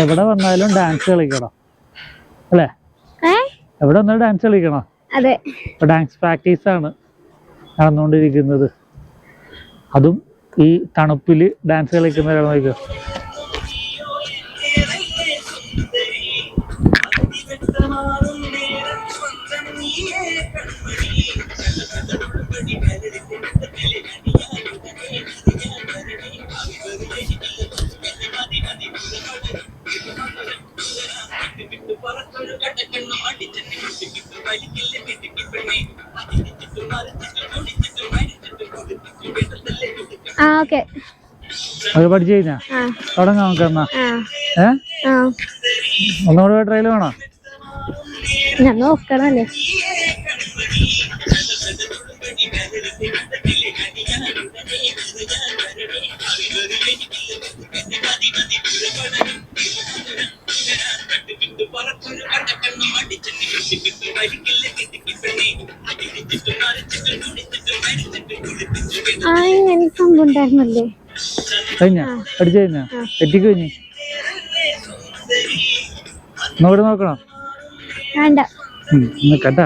എവിടെ വന്നാലും ഡാൻസ് കളിക്കണം അല്ലേ? എവിടെ വന്നാലും ഡാൻസ് കളിക്കണം. അതെ, ഡാൻസ് പ്രാക്ടീസ് ആണ് നടന്നുകൊണ്ടിരിക്കുന്നത്. അതും ഈ തണുപ്പില് ഡാൻസ് കളിക്കുന്നവരാണ് നോക്കുക. അത് പഠിച്ചു കഴിഞ്ഞാ തുടങ്ങാം നമുക്ക് എന്നാ. ഒന്നുകൂടെ ട്രയൽ വേണോ? ഞാൻ നോക്കണല്ലേ. എനിക്ക് സംഭവണ്ടായിരുന്നല്ലേ. കഴിഞ്ഞാ പഠിച്ചു കഴിഞ്ഞാ തെറ്റിക്ക് കഴിഞ്ഞു. ഒന്നുകൂടെ നോക്കണം വേണ്ട കേട്ടാ.